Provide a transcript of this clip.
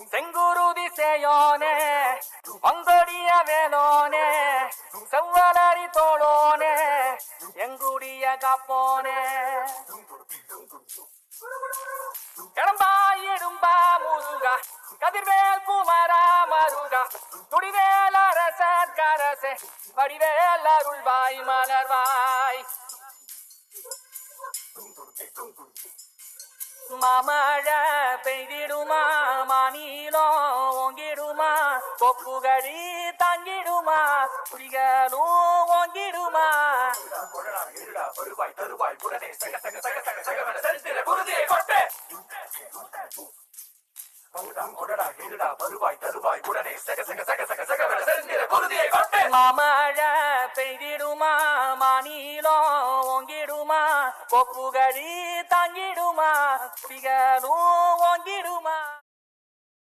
செங்குருதி சேயோனே மங்கொடிய வேலோனே செவ்வலரி தோளோனே எங்குடிய காப்போனே கடம்பா இடும்பா முருகா கதிர்வேல் குமரா மருகா துடிவேல் அரசர் கரசே வடிவேல் அருள்வாய் மலர்வாய் மாமழை பெய்திடுமா மாநிலோ ஓங்கிடுமா கொப்புகழி தாங்கிடுமா புலிகளும் ஓங்கிடுமா வருவாய் தருவாய் உடனே சக சக சக சக சகவன செலுத்தின குருதியை கொட்டு மாமழை பெய்திடுமா மாநிலோ ஓங்கிடுமா கொப்புகழி தாங்கிடுமா புலிகளும் ஓங்கிடுமா